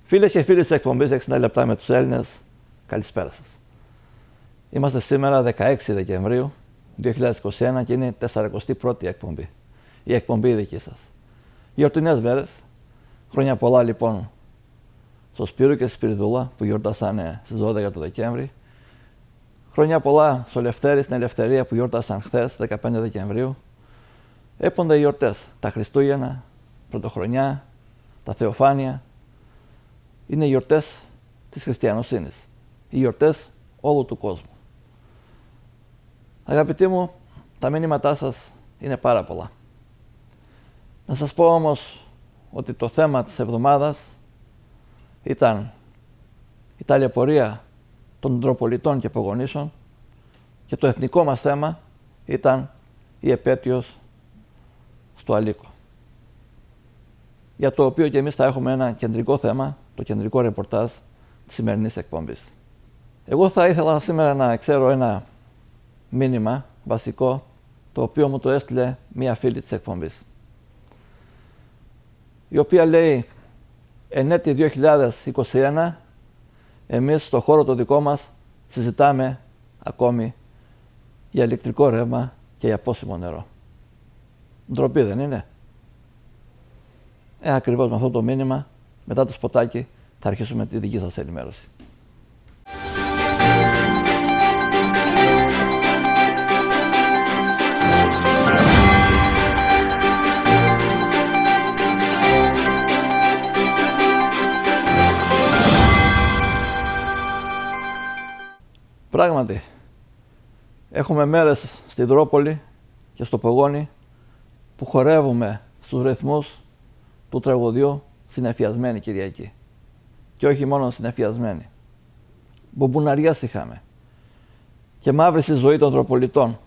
Φίλες και φίλοι της εκπομπής 60 λεπτά με τους Έλληνες, καλησπέρα σας. Είμαστε σήμερα 16 Δεκεμβρίου 2021 και είναι η 41η εκπομπή. Η εκπομπή δική σας. Γιορτινές μέρες. Χρόνια πολλά λοιπόν στο Σπύρο και στη Σπυριδούλα που γιορτάσανε στις 12 του Δεκέμβρη. Χρόνια πολλά στο Λευτέρη, στην Ελευθερία που γιόρτασαν χθες, 15 Δεκεμβρίου. Έπονται οι γιορτές. Τα Χριστούγεννα, Πρωτοχρονιά, τα Θεοφάνεια. Είναι οι γιορτές της χριστιανοσύνης. Οι γιορτές όλου του κόσμου. Αγαπητοί μου, τα μήνυματά σας είναι πάρα πολλά. Να σας πω όμως ότι το θέμα της εβδομάδας ήταν η ταλαιπωρία των Ντροπολιτών και Πογονήσων και το εθνικό μας θέμα ήταν η επέτειος στο Αλίκο. Για το οποίο και εμείς θα έχουμε ένα κεντρικό θέμα, το κεντρικό ρεπορτάζ της σημερινής εκπομπής. Εγώ θα ήθελα σήμερα να ξέρω ένα μήνυμα βασικό, το οποίο μου το έστειλε μία φίλη της εκπομπής, η οποία λέει: εν έτη 2021 εμείς στο χώρο το δικό μας συζητάμε ακόμη για ηλεκτρικό ρεύμα και για πόσιμο νερό. Ντροπή δεν είναι? Ακριβώς με αυτό το μήνυμα, μετά το σποτάκι, θα αρχίσουμε τη δική σας ενημέρωση. Πράγματι, έχουμε μέρες στην Τρόπολη και στο Πογόνι που χορεύουμε στους ρυθμούς του τραγουδιού Συνεφιασμένη Κυριακή. Και όχι μόνο συνεφιασμένη. Μπουμπουναριές είχαμε. Και μαύρησε η ζωή των Τροπολιτών.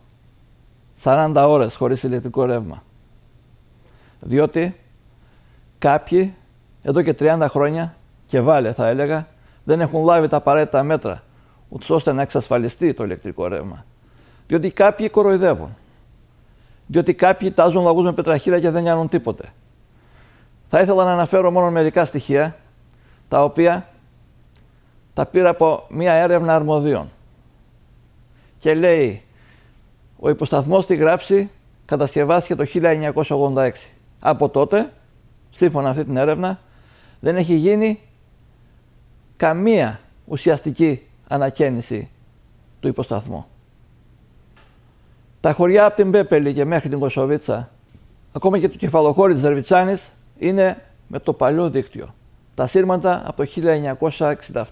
40 ώρες χωρίς ηλεκτρικό ρεύμα. Διότι κάποιοι εδώ και 30 χρόνια, και βάλε θα έλεγα, δεν έχουν λάβει τα απαραίτητα μέτρα ούτως ώστε να εξασφαλιστεί το ηλεκτρικό ρεύμα. Διότι κάποιοι κοροϊδεύουν. Διότι κάποιοι τάζουν λαγούς με πετραχύλια και δεν κάνουν τίποτε. Θα ήθελα να αναφέρω μόνο μερικά στοιχεία, τα οποία τα πήρα από μία έρευνα αρμοδίων. Και λέει, ο υποσταθμός στη Γράψη κατασκευάστηκε το 1986. Από τότε, σύμφωνα με αυτή την έρευνα, δεν έχει γίνει καμία ουσιαστική ανακαίνιση του υποσταθμού. Τα χωριά από την Πέπελη και μέχρι την Κοσοβίτσα, ακόμα και το κεφαλοχώρι της Δερβιτσάνης, είναι με το παλιό δίκτυο. Τα σύρματα από το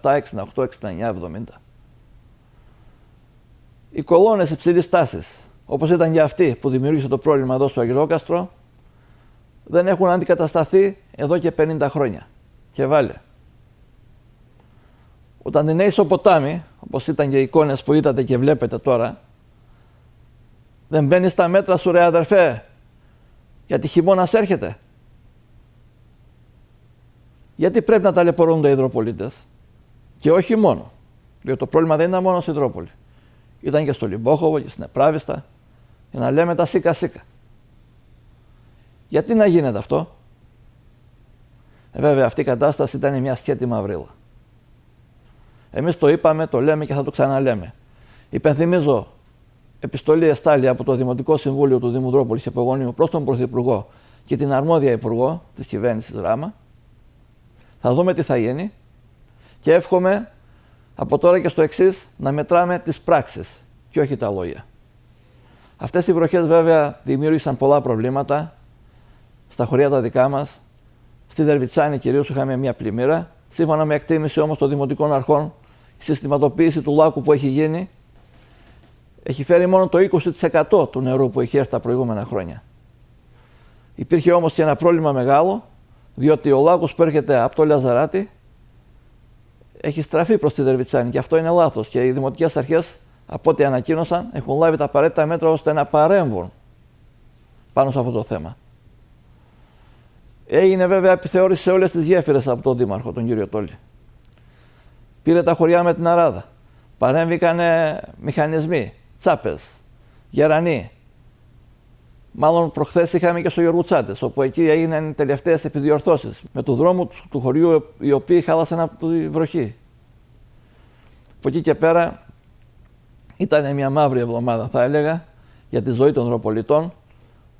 1967, 68, 69, 70. Οι κολόνες υψηλής τάσης, όπως ήταν και αυτή που δημιούργησε το πρόβλημα εδώ στο Αγγελόκαστρο, δεν έχουν αντικατασταθεί εδώ και 50 χρόνια. Και βάλε. Όταν είναι στο ποτάμι, όπως ήταν και οι εικόνες που είδατε και βλέπετε τώρα, δεν μπαίνει στα μέτρα σου ρε αδερφέ, γιατί χειμώνας έρχεται. Γιατί πρέπει να ταλαιπωρούνται οι Ιδρωπολίτες? Και όχι μόνο. Διότι το πρόβλημα δεν ήταν μόνο στην Τρόπολη. Ήταν και στο Λιμπόχοβο και στην Επράβιστα. Για να λέμε τα σίκα σίκα. Γιατί να γίνεται αυτό? Βέβαια αυτή η κατάσταση ήταν μια σκέτη μαυρίλα. Εμείς το είπαμε, το λέμε και θα το ξαναλέμε. Υπενθυμίζω επιστολή εστάλει από το Δημοτικό Συμβούλιο του Δήμου Τρόπολης και Πογονίου προς τον Πρωθυπουργό και την αρμόδια Υπουργό της κυβέρνησης Ράμα. Θα δούμε τι θα γίνει και εύχομαι από τώρα και στο εξής να μετράμε τις πράξεις και όχι τα λόγια. Αυτές οι βροχές βέβαια δημιούργησαν πολλά προβλήματα στα χωριά τα δικά μας. Στη Δερβιτσάνη κυρίως είχαμε μια πλημμύρα. Σύμφωνα με εκτίμηση όμως των δημοτικών αρχών, η συστηματοποίηση του λάκου που έχει γίνει έχει φέρει μόνο το 20% του νερού που έχει έρθει τα προηγούμενα χρόνια. Υπήρχε όμως και ένα πρόβλημα μεγάλο, διότι ο λάκκος που έρχεται από το Λαζαράτι έχει στραφεί προς τη Δερβιτσάνη και αυτό είναι λάθος και οι δημοτικές αρχές, από ό,τι ανακοίνωσαν, έχουν λάβει τα απαραίτητα μέτρα ώστε να παρέμβουν πάνω σε αυτό το θέμα. Έγινε βέβαια επιθεώρηση σε όλες τις γέφυρες από τον Δήμαρχο, τον κύριο Τόλη. Πήρε τα χωριά με την Αράδα. Παρέμβηκαν μηχανισμοί, τσάπες, γερανοί. Μάλλον προχθές είχαμε και στο Γιωργουτσάτες, όπου εκεί έγιναν οι τελευταίες επιδιορθώσεις με του δρόμου του χωριού, οι οποίοι χάλασαν από τη βροχή. Από εκεί και πέρα ήταν μια μαύρη εβδομάδα, θα έλεγα, για τη ζωή των δροπολιτών,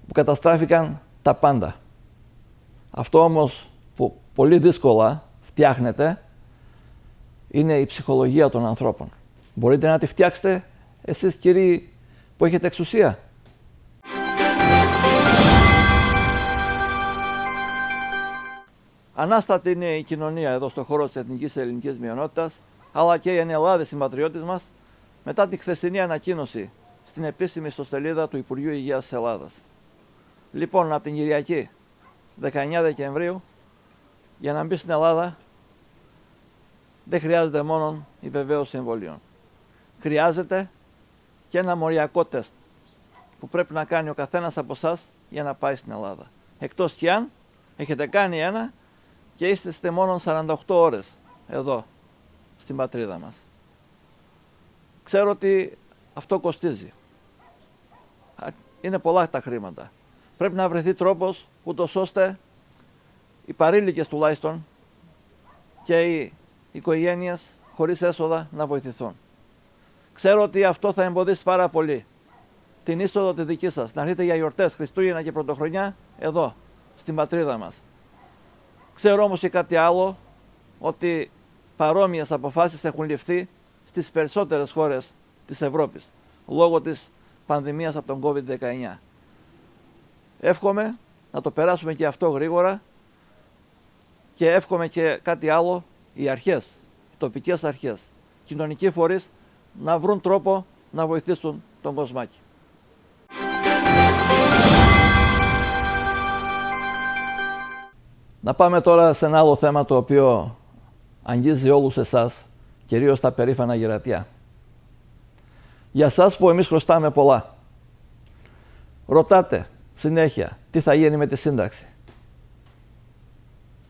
που καταστράφηκαν τα πάντα. Αυτό όμως που πολύ δύσκολα φτιάχνεται είναι η ψυχολογία των ανθρώπων. Μπορείτε να τη φτιάξετε εσείς, κύριοι που έχετε εξουσία? Ανάστατη είναι η κοινωνία εδώ στον χώρο της εθνικής ελληνικής μειονότητας, αλλά και οι Ενελλάδες συμπατριώτες μας, μετά τη χθεσινή ανακοίνωση στην επίσημη ιστοσελίδα του Υπουργείου Υγείας της Ελλάδας. Λοιπόν, από την Κυριακή 19 Δεκεμβρίου, για να μπει στην Ελλάδα, δεν χρειάζεται μόνο η βεβαίωση εμβολίων. Χρειάζεται και ένα μοριακό τεστ που πρέπει να κάνει ο καθένας από εσάς για να πάει στην Ελλάδα. Εκτός κι αν έχετε κάνει ένα και είστε μόνο 48 ώρες εδώ στην πατρίδα μας. Ξέρω ότι αυτό κοστίζει. Είναι πολλά τα χρήματα. Πρέπει να βρεθεί τρόπος ούτως ώστε οι παρήλικες τουλάχιστον και οι οικογένειες χωρίς έσοδα να βοηθηθούν. Ξέρω ότι αυτό θα εμποδίσει πάρα πολύ την είσοδο τη δική σας, να έρθετε για γιορτές, Χριστούγεννα και Πρωτοχρονιά εδώ, στην πατρίδα μας. Ξέρω όμως και κάτι άλλο, ότι παρόμοιες αποφάσεις έχουν ληφθεί στις περισσότερες χώρες της Ευρώπης, λόγω της πανδημίας από τον COVID-19. Εύχομαι να το περάσουμε και αυτό γρήγορα και εύχομαι και κάτι άλλο, οι αρχές, οι τοπικές αρχές, κοινωνικοί φορείς να βρουν τρόπο να βοηθήσουν τον κοσμάκι. Να πάμε τώρα σε ένα άλλο θέμα το οποίο αγγίζει όλους εσάς, κυρίως τα περήφανα γερατιά. Για σας που εμείς χρωστάμε πολλά. Ρωτάτε συνέχεια τι θα γίνει με τη σύνταξη,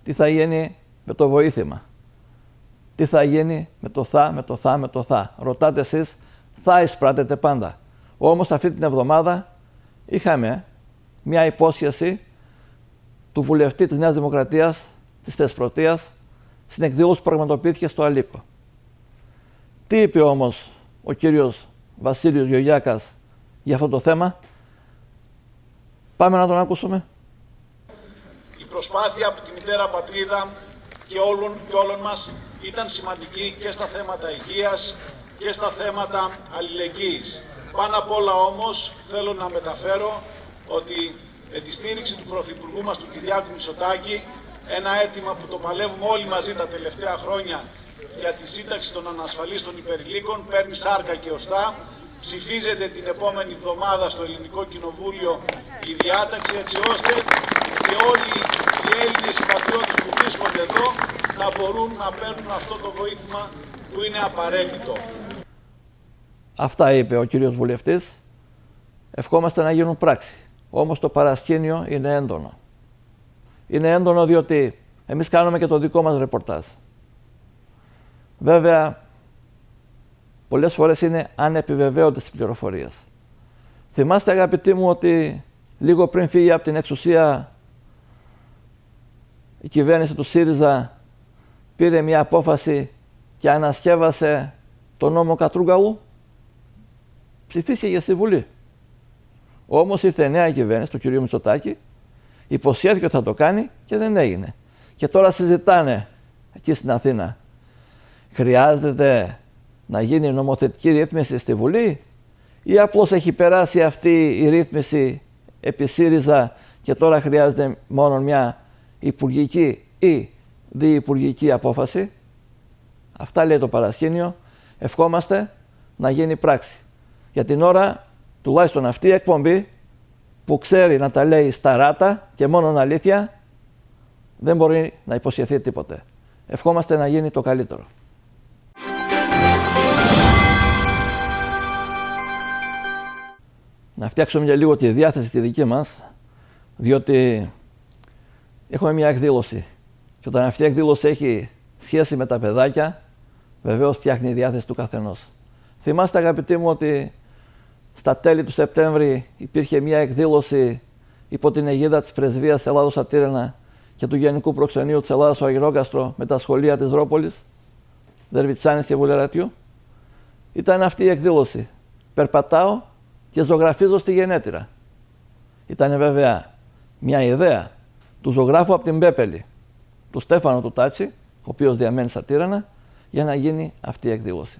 τι θα γίνει με το βοήθημα, τι θα γίνει με το θα. Ρωτάτε εσείς, θα εισπράτετε πάντα. Όμως αυτή την εβδομάδα είχαμε μια υπόσχεση του βουλευτή της Νέας Δημοκρατίας, της Θεσπρωτείας, στην εκδήλωση που πραγματοποιήθηκε στο Αλίκο. Τι είπε όμως ο κύριος Βασίλειος Γεωργιάκας για αυτό το θέμα? Πάμε να τον ακούσουμε. Η προσπάθεια από τη μητέρα πατρίδα και όλων μας ήταν σημαντική και στα θέματα υγείας και στα θέματα αλληλεγγύης. Πάνω απ' όλα όμως θέλω να μεταφέρω ότι με τη στήριξη του Πρωθυπουργού μας, του Κυριάκου Μητσοτάκη, ένα αίτημα που το παλεύουμε όλοι μαζί τα τελευταία χρόνια για τη σύνταξη των ανασφαλίστων υπερηλίκων, παίρνει σάρκα και οστά. Ψηφίζεται την επόμενη εβδομάδα στο Ελληνικό Κοινοβούλιο η διάταξη, έτσι ώστε και όλοι οι Έλληνες πατριώτες που βρίσκονται εδώ να μπορούν να παίρνουν αυτό το βοήθημα που είναι απαραίτητο. Αυτά είπε ο κύριος βουλευτής. Ευχόμαστε να γίνουν πράξη. Όμως το παρασκήνιο είναι έντονο. Είναι έντονο διότι εμείς κάνουμε και το δικό μας ρεπορτάζ. Βέβαια, πολλές φορές είναι ανεπιβεβαίωτες οι πληροφορίες. Θυμάστε, αγαπητοί μου, ότι λίγο πριν φύγει από την εξουσία η κυβέρνηση του ΣΥΡΙΖΑ πήρε μια απόφαση και ανασκεύασε τον νόμο Κατρούγκαλου. Ψηφίστηκε στη Βουλή. Όμως ήρθε η νέα κυβέρνηση του κ. Μητσοτάκη, υποσχέθηκε ότι θα το κάνει και δεν έγινε. Και τώρα συζητάνε εκεί στην Αθήνα. Χρειάζεται να γίνει νομοθετική ρύθμιση στη Βουλή ή απλώς έχει περάσει αυτή η ρύθμιση επί ΣΥΡΙΖΑ και τώρα χρειάζεται μόνο μια υπουργική ή διυπουργική απόφαση? Αυτά λέει το παρασκήνιο. Ευχόμαστε να γίνει πράξη. Για την ώρα, τουλάχιστον αυτή η εκπομπή που ξέρει να τα λέει στα ράτα και μόνον αλήθεια, δεν μπορεί να υποσχεθεί τίποτε. Ευχόμαστε να γίνει το καλύτερο. Να φτιάξουμε για λίγο τη διάθεση τη δική μας, διότι έχουμε μια εκδήλωση και όταν αυτή η εκδήλωση έχει σχέση με τα παιδάκια, βεβαίως φτιάχνει η διάθεση του καθενός. Θυμάστε, αγαπητοί μου, ότι Στα τέλη του Σεπτέμβρη υπήρχε μια εκδήλωση υπό την αιγίδα της Πρεσβείας Ελλάδος στα Τύρανα και του Γενικού Προξενείου της Ελλάδας στο Αργυρόκαστρο με τα σχολεία της Ρόπολης, Δερβιτσάνης και Βουλερατιού. Ήταν αυτή η εκδήλωση. Περπατάω και ζωγραφίζω στη γενέτειρα. Ήταν βέβαια μια ιδέα του ζωγράφου από την Πέπελη, του Στέφανου του Τάτσι, ο οποίος διαμένει στα Τύρανα, για να γίνει αυτή η εκδήλωση.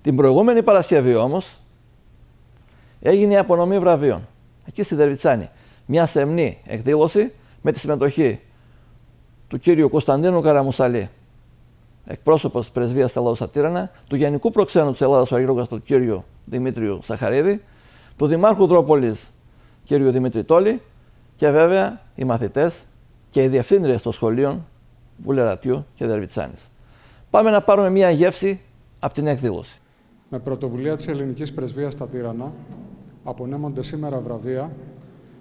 Την προηγούμενη Παρασκευή όμως έγινε η απονομή βραβείων. Εκεί στη Δερβιτσάνη. Μια σεμνή εκδήλωση με τη συμμετοχή του κύριου Κωνσταντίνου Καραμουσαλή, εκπρόσωπος της Πρεσβείας Ελλάδος στα Τύρανα, του Γενικού Προξένου της Ελλάδας στο Αργυρόκαστρο του κύριου Δημήτριου Σαχαρίδη, του Δημάρχου Τρόπολης κύριου Δημήτρη Τόλη και βέβαια οι μαθητές και οι διευθύντριες των σχολείων Βουλερατιού και Δερβιτσάνης. Πάμε να πάρουμε μια γεύση από την εκδήλωση. Με πρωτοβουλία της Ελληνικής Πρεσβείας στα Τύρανα απονέμονται σήμερα βραβεία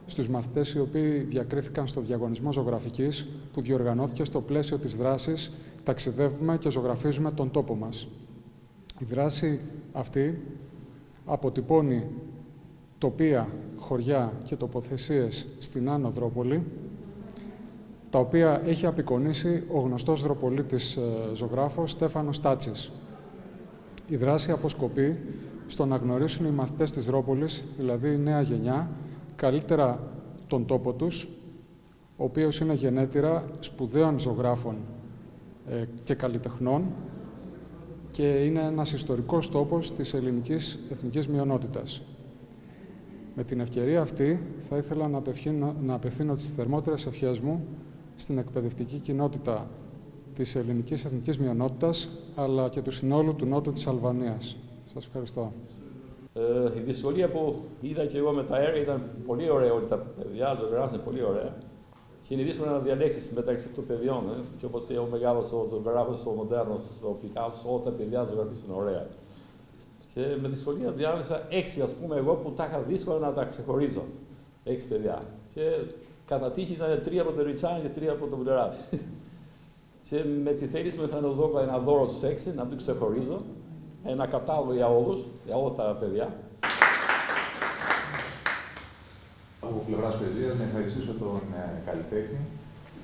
στους μαθητές οι οποίοι διακρίθηκαν στο διαγωνισμό ζωγραφικής που διοργανώθηκε στο πλαίσιο της δράσης «Ταξιδεύουμε και ζωγραφίζουμε τον τόπο μας». Η δράση αυτή αποτυπώνει τοπία, χωριά και τοποθεσίες στην Άνω Δρόπολη, τα οποία έχει απεικονίσει ο γνωστός δροπολίτης ζωγράφος Στέφανος Τάτσης. Η δράση αποσκοπεί στο να γνωρίσουν οι μαθητές της Δρόπολης, δηλαδή η νέα γενιά, καλύτερα τον τόπο τους, ο οποίος είναι γενέτειρα σπουδαίων ζωγράφων και καλλιτεχνών και είναι ένας ιστορικός τόπος της ελληνικής εθνικής μειονότητας. Με την ευκαιρία αυτή θα ήθελα να απευθύνω τις θερμότερες ευχές μου στην εκπαιδευτική κοινότητα της ελληνικής εθνικής μειονότητας, αλλά και του συνόλου του Νότου της Αλβανίας. Σας ευχαριστώ. Η δυσκολία που είδα και εγώ με τα έργα ήταν πολύ ωραία, ότι τα παιδιά ζωγράφουν πολύ ωραία. Και είναι δύσκολο να διαλέξεις μεταξύ των παιδιών. Και όπως ο μεγάλος ο ζωγράφος, ο μοντέρνος, ο Πικάσο, όλα τα παιδιά ζωγραφίζουν ωραία. Και με δυσκολία διάλεξα 6, ας πούμε, εγώ που τα είχα δύσκολα να τα ξεχωρίζω. 6 παιδιά. Και κατά τύχη ήταν 3 από το Δερβιτσάνη και 3 από το Βουλεράτη. Και με τη θέληση μου ήθελα να δω ένα δώρο στους 6, να του ξεχωρίζω. Ένα κατάλογο για όλους, για όλα τα παιδιά. Από πλευράς Πρεσβείας να ευχαριστήσω τον καλλιτέχνη,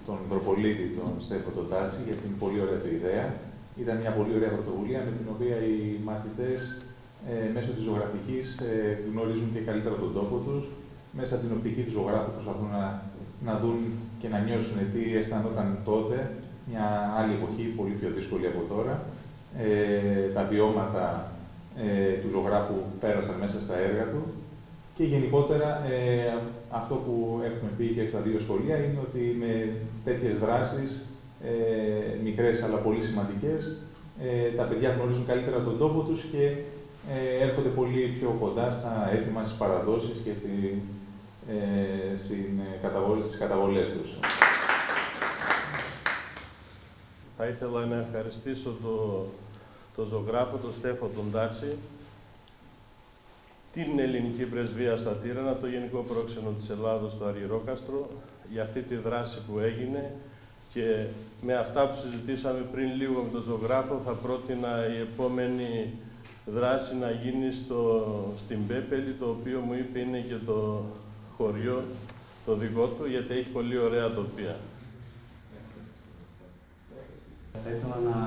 τον δροπολίτη, τον Στέφανο τον Τάτσι, για την πολύ ωραία του ιδέα. Ήταν μια πολύ ωραία πρωτοβουλία με την οποία οι μαθητές μέσω της ζωγραφικής γνωρίζουν και καλύτερα τον τόπο τους. Μέσα από την οπτική του ζωγράφου προσπαθούν να δουν και να νιώσουν τι αισθανόταν τότε, μια άλλη εποχή, πολύ πιο δύσκολη από τώρα. Τα βιώματα του ζωγράφου πέρασαν μέσα στα έργα του και γενικότερα αυτό που έχουμε πει και στα 2 σχολεία είναι ότι με τέτοιες δράσεις, μικρές αλλά πολύ σημαντικές, τα παιδιά γνωρίζουν καλύτερα τον τόπο τους και έρχονται πολύ πιο κοντά στα έθιμα, στις παραδόσεις και στις καταβολές τους. Θα ήθελα να ευχαριστήσω τον ζωγράφο, τον Στέφανο τον Τάτσι, την Ελληνική Πρεσβεία στα Τύρανα, το Γενικό Πρόξενο της Ελλάδος στο Αργυρόκαστρο, για αυτή τη δράση που έγινε και με αυτά που συζητήσαμε πριν λίγο με τον ζωγράφο θα πρότεινα η επόμενη δράση να γίνει στην Πέπελη, το οποίο μου είπε είναι και το χωριό το δικό του, γιατί έχει πολύ ωραία τοπία. Θα ήθελα να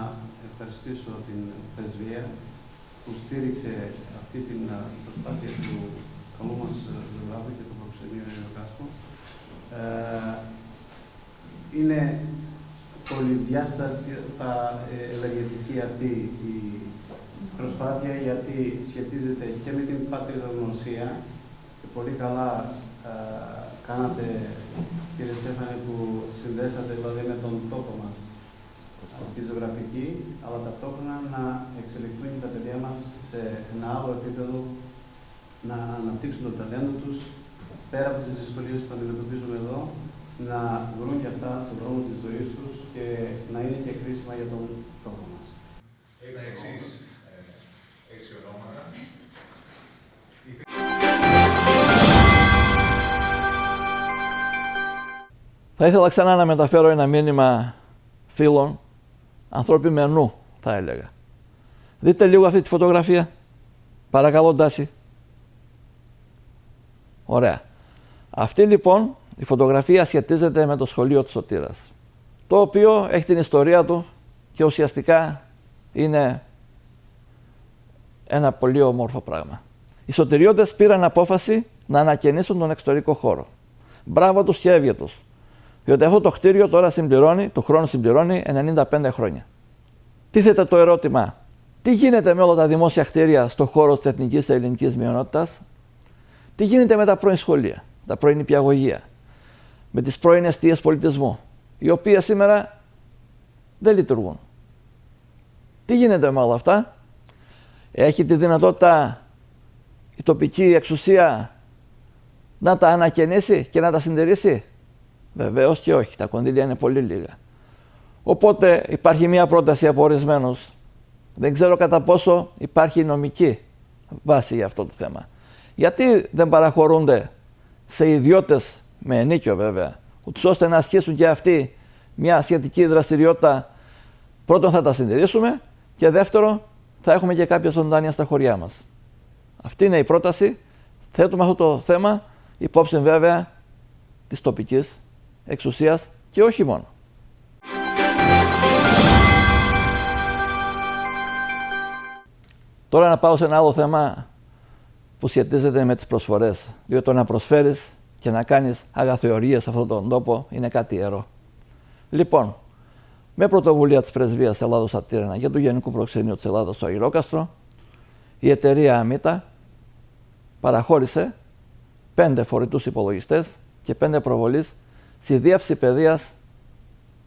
ευχαριστήσω την Πρεσβεία που στήριξε αυτή την προσπάθεια του καλού μας ζωγράφου και του προξενείου Αργυροκάστρου. Είναι πολυδιάστατα ευεργετική αυτή η προσπάθεια, γιατί σχετίζεται και με την πατριδογνωσία και πολύ καλά κάνατε, κύριε Στέφανε, που συνδέσατε δηλαδή με τον τόπο μας τη ζωγραφική, αλλά ταυτόχρονα να εξελιχθούν και τα παιδιά μας σε ένα άλλο επίπεδο, να αναπτύξουν το ταλέντο τους, πέρα από τις δυσκολίες που αντιμετωπίζουμε εδώ, να βρουν και αυτά τον δρόμο της ζωής τους και να είναι και χρήσιμα για τον τόπο μας. Έχει έξι ονόματα. Θα ήθελα ξανά να μεταφέρω ένα μήνυμα φίλων, ανθρώποι με νου, θα έλεγα. Δείτε λίγο αυτή τη φωτογραφία. Παρακαλώ, Τάση. Ωραία. Αυτή λοιπόν η φωτογραφία σχετίζεται με το σχολείο του Σωτήρας, το οποίο έχει την ιστορία του και ουσιαστικά είναι ένα πολύ όμορφο πράγμα. Οι σωτηριώτες πήραν απόφαση να ανακαινήσουν τον εξωτερικό χώρο. Μπράβο τους και έβγε τους. Διότι αυτό το κτίριο τώρα του χρόνου συμπληρώνει 95 χρόνια. Τίθεται το ερώτημα, τι γίνεται με όλα τα δημόσια κτίρια στον χώρο της εθνικής ελληνικής μειονότητας, τι γίνεται με τα πρώην σχολεία, τα πρώην νηπιαγωγεία, με τις πρώην εστίες πολιτισμού, οι οποίες σήμερα δεν λειτουργούν. Τι γίνεται με όλα αυτά, έχει τη δυνατότητα η τοπική εξουσία να τα ανακαινήσει και να τα συντηρήσει? Βεβαίως και όχι, τα κονδύλια είναι πολύ λίγα. Οπότε υπάρχει μια πρόταση από ορισμένους. Δεν ξέρω κατά πόσο υπάρχει νομική βάση για αυτό το θέμα. Γιατί δεν παραχωρούνται σε ιδιώτες με ενίκιο βέβαια, ούτως ώστε να ασκήσουν και αυτοί μια σχετική δραστηριότητα? Πρώτον θα τα συντηρήσουμε και δεύτερον θα έχουμε και κάποια ζωντάνια στα χωριά μας. Αυτή είναι η πρόταση. Θέτουμε αυτό το θέμα υπόψη βέβαια της τοπικής εξουσίας και όχι μόνο. Τώρα να πάω σε ένα άλλο θέμα που σχετίζεται με τις προσφορές. Διότι το να προσφέρεις και να κάνεις αγαθεωρίες σε αυτόν τον τόπο είναι κάτι ιερό. Λοιπόν, με πρωτοβουλία της Πρεσβείας Ελλάδος στα Τύρανα και του Γενικού Προξενείου της Ελλάδας στο Αγιρόκαστρο, η εταιρεία Αμίτα παραχώρησε 5 φορητούς υπολογιστές και 5 προβολείς στη Διεύθυνση Παιδείας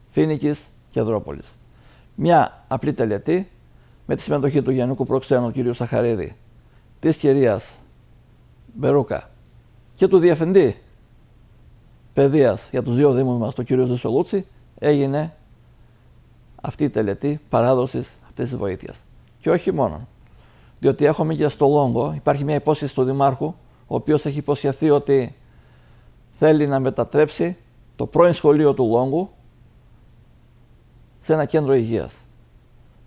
Φοίνικης και Δρόπολης. Μια απλή τελετή με τη συμμετοχή του Γενικού Προξένου κ. Σαχαρίδη, της κυρίας Μπερούκα και του Διευθυντή Παιδείας για τους 2 δήμους μας, τον κ. Ζησολούτσι, έγινε αυτή η τελετή παράδοσης αυτής της βοήθειας. Και όχι μόνο. Διότι έχουμε και στο Λόγκο, υπάρχει μια υπόσχεση του Δημάρχου, ο οποίος έχει υποσχεθεί ότι θέλει να μετατρέψει το πρώην σχολείο του Λόγκου σε ένα κέντρο υγείας.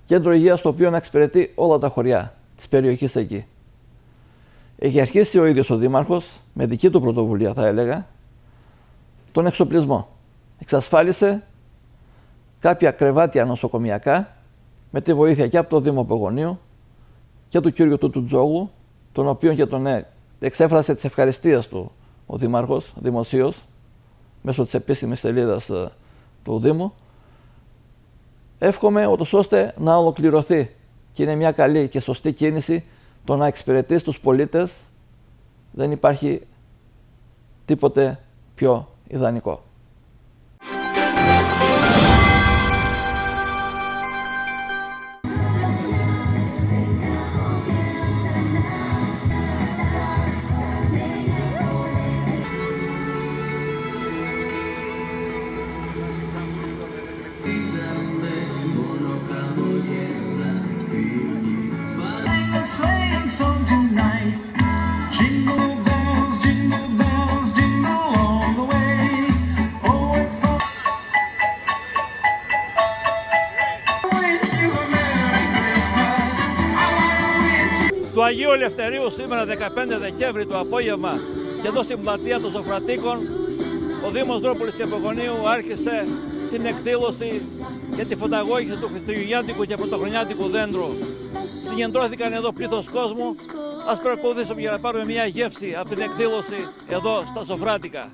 Κέντρο υγείας το οποίο να εξυπηρετεί όλα τα χωριά της περιοχής εκεί. Έχει αρχίσει ο ίδιος ο Δήμαρχος, με δική του πρωτοβουλία θα έλεγα, τον εξοπλισμό. Εξασφάλισε κάποια κρεβάτια νοσοκομιακά με τη βοήθεια και από το Δήμο Πογονίου και του κύριου του Τζόγλου, τον οποίο και τον εξέφρασε τις ευχαριστίες του ο Δήμαρχος δημοσίως μέσω της επίσημης σελίδας του Δήμου. Εύχομαι ούτως ώστε να ολοκληρωθεί και είναι μια καλή και σωστή κίνηση το να εξυπηρετεί τους πολίτες. Δεν υπάρχει τίποτε πιο ιδανικό. Του Αγίου Ελευθερίου σήμερα 15 Δεκέμβρη το απόγευμα και εδώ στην πλατεία των Σοφρατίκων ο Δήμος Δρόπολης και Πογονίου άρχισε την εκδήλωση για τη φωταγώγηση του χριστουγεννιάτικου και πρωτοχρονιάτικου δέντρου. Συγκεντρώθηκαν εδώ πλήθος κόσμου. Ας παρακολουθήσουμε για να πάρουμε μια γεύση από την εκδήλωση εδώ στα Σοφράτικα.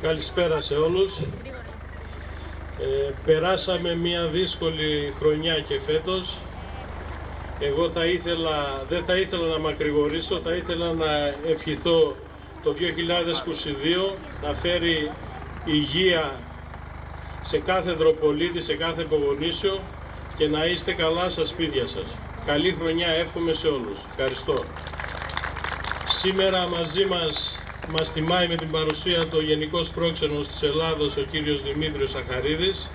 Καλησπέρα σε όλους. Περάσαμε μια δύσκολη χρονιά και φέτος. Εγώ δεν θα ήθελα να μακρηγορήσω, θα ήθελα να ευχηθώ το 2022 να φέρει υγεία σε κάθε Δροπολίτη, σε κάθε Πογονήσιο και να είστε καλά στα σπίτια σας. Καλή χρονιά εύχομαι σε όλους. Ευχαριστώ. Σήμερα μαζί μας τιμάει με την παρουσία το Γενικός Πρόξενος της Ελλάδος, ο κύριος Δημήτριος Σαχαρίδης,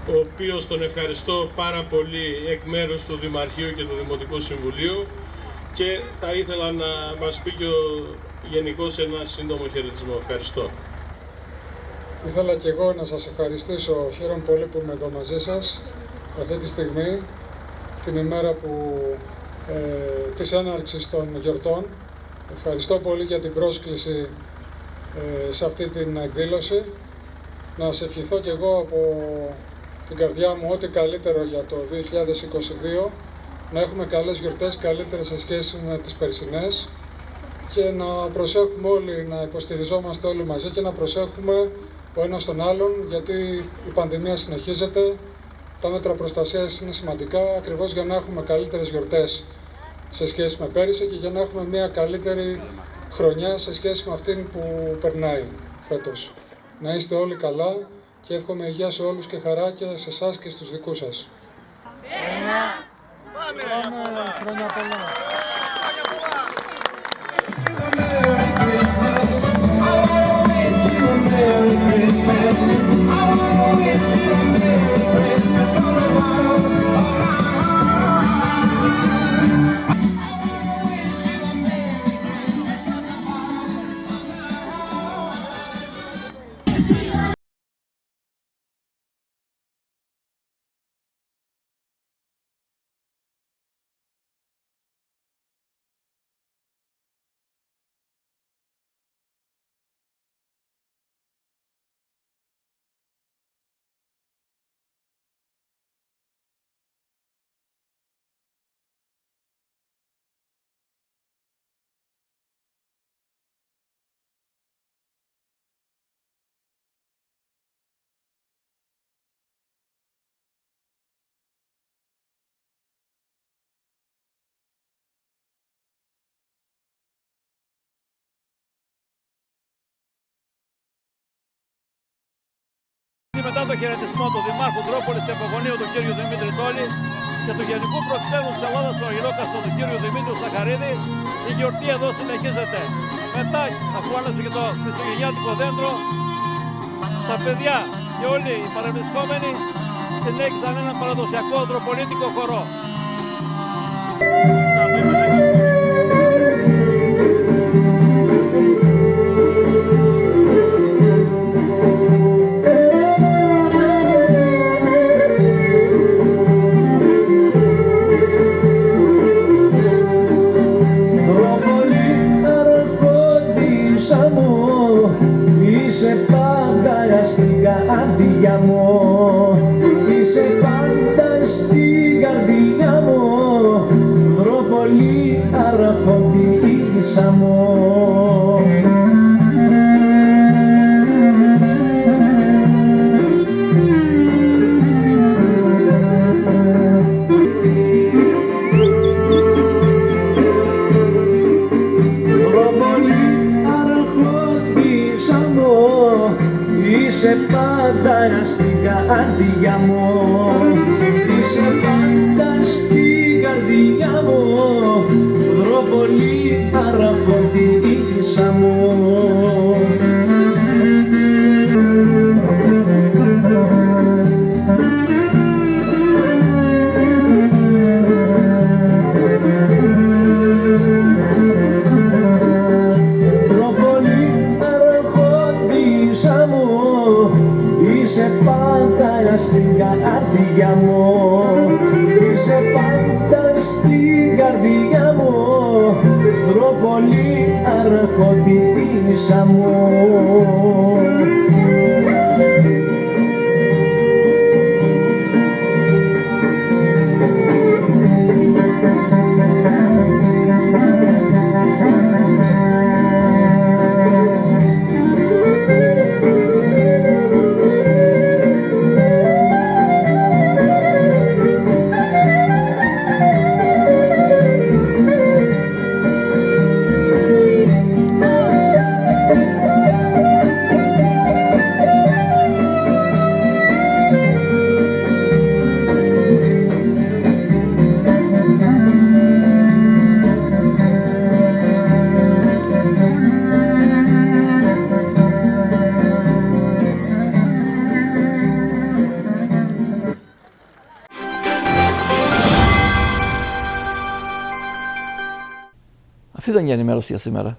ο οποίος τον ευχαριστώ πάρα πολύ εκ μέρους του Δημαρχείου και του Δημοτικού Συμβουλίου και θα ήθελα να μας πει και ο Γενικός ένα σύντομο χαιρετισμό. Ευχαριστώ. Ήθελα και εγώ να σας ευχαριστήσω. Χαίρομαι πολύ που είμαι εδώ μαζί σας αυτή τη στιγμή, την ημέρα της έναρξης των γιορτών. Ευχαριστώ πολύ για την πρόσκληση σε αυτή την εκδήλωση. Να σας ευχηθώ και εγώ από την καρδιά μου ό,τι καλύτερο για το 2022, να έχουμε καλές γιορτές, καλύτερες σε σχέση με τις περσινές και να προσέχουμε όλοι, να υποστηριζόμαστε όλοι μαζί και να προσέχουμε ο ένας τον άλλον, γιατί η πανδημία συνεχίζεται, τα μέτρα προστασίας είναι σημαντικά ακριβώς για να έχουμε καλύτερες γιορτές σε σχέση με πέρυσι και για να έχουμε μια καλύτερη χρονιά σε σχέση με αυτήν που περνάει φέτος. Να είστε όλοι καλά και εύχομαι υγεία σε όλους και χαρά και σε εσάς και στους δικούς σας. Χρόνια πολλά! Μετά το χαιρετισμό του Δημάρχου Δρόπολης και Πογονίου του κ. Δημήτρη Τόλη και του Γενικού Προξένου της Ελλάδας στο Αγγελόκαστρο του κ. Δημήτρου Σαχαρίδη, η γιορτή εδώ συνεχίζεται. Μετά, αφού άνοιξε και το χριστουγεννιάτικο δέντρο, τα παιδιά και όλοι οι παρευρισκόμενοι συνέχισαν έναν παραδοσιακό δροπολίτικο χορό. Είσαι πάντα στην καρδιά μου, Δρόπολη αρχοντίσα μου. Είσαι πάντα στην καρδιά μου, είσαι πάντα στην καρδιά μου, Δρόπολη αρχοντίσα μου. Στην καρδιά μου, είσαι πάντα στην καρδιά μου, Δρόπολη αρχοντίσα μου. ήταν η ενημέρωση για σήμερα.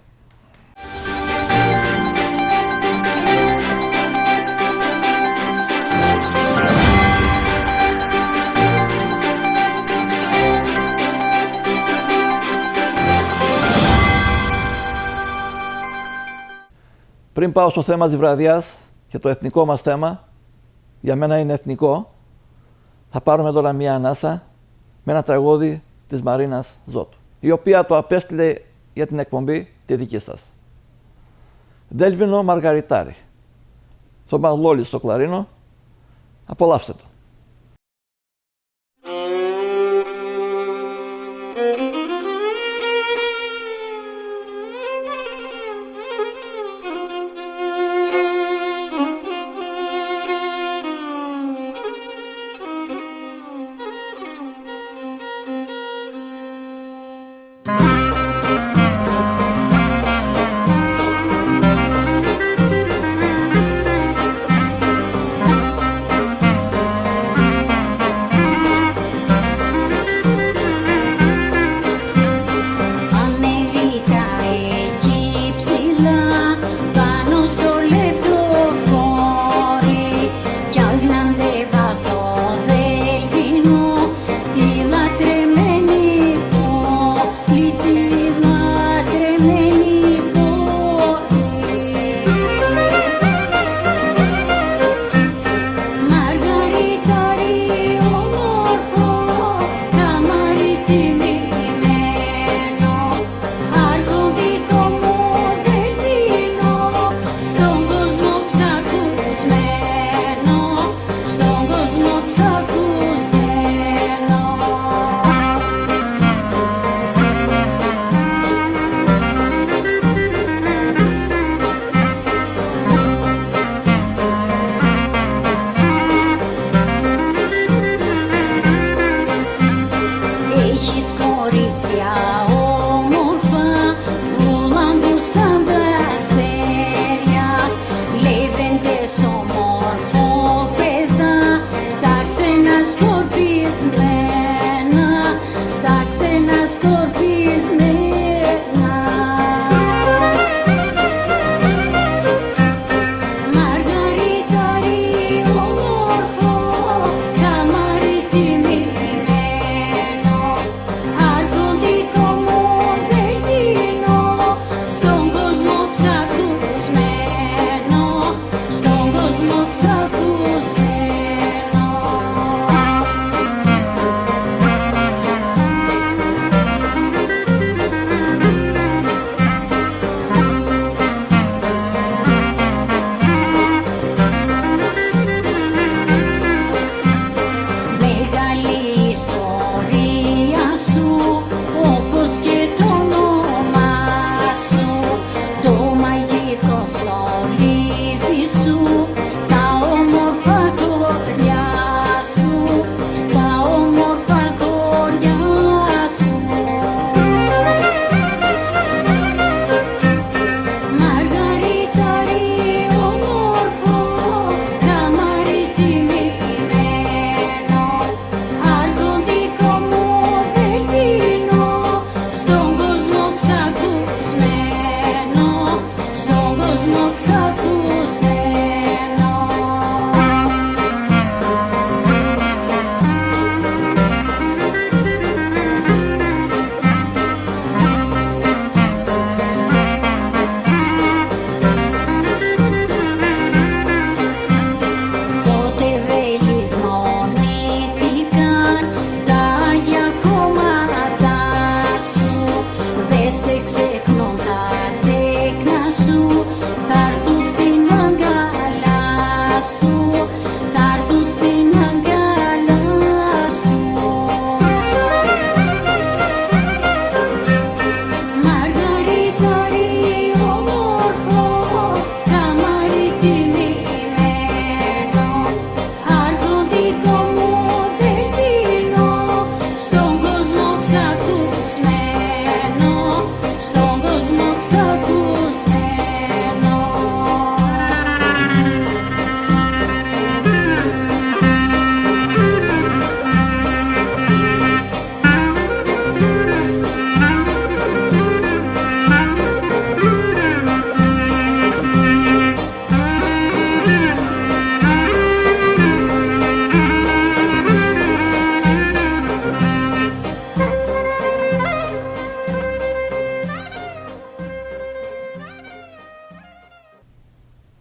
Πριν πάω στο θέμα της βραδιάς και το εθνικό μας θέμα, για μένα είναι εθνικό, θα πάρουμε τώρα μία ανάσα με ένα τραγούδι της Μαρίνας Ζώτου, η οποία το απέστειλε για την εκπομπή τη δική σας. Δέλβινο Μαργαριτάρι. Το Μαγλόλι στο κλαρίνο. Απολαύστε το.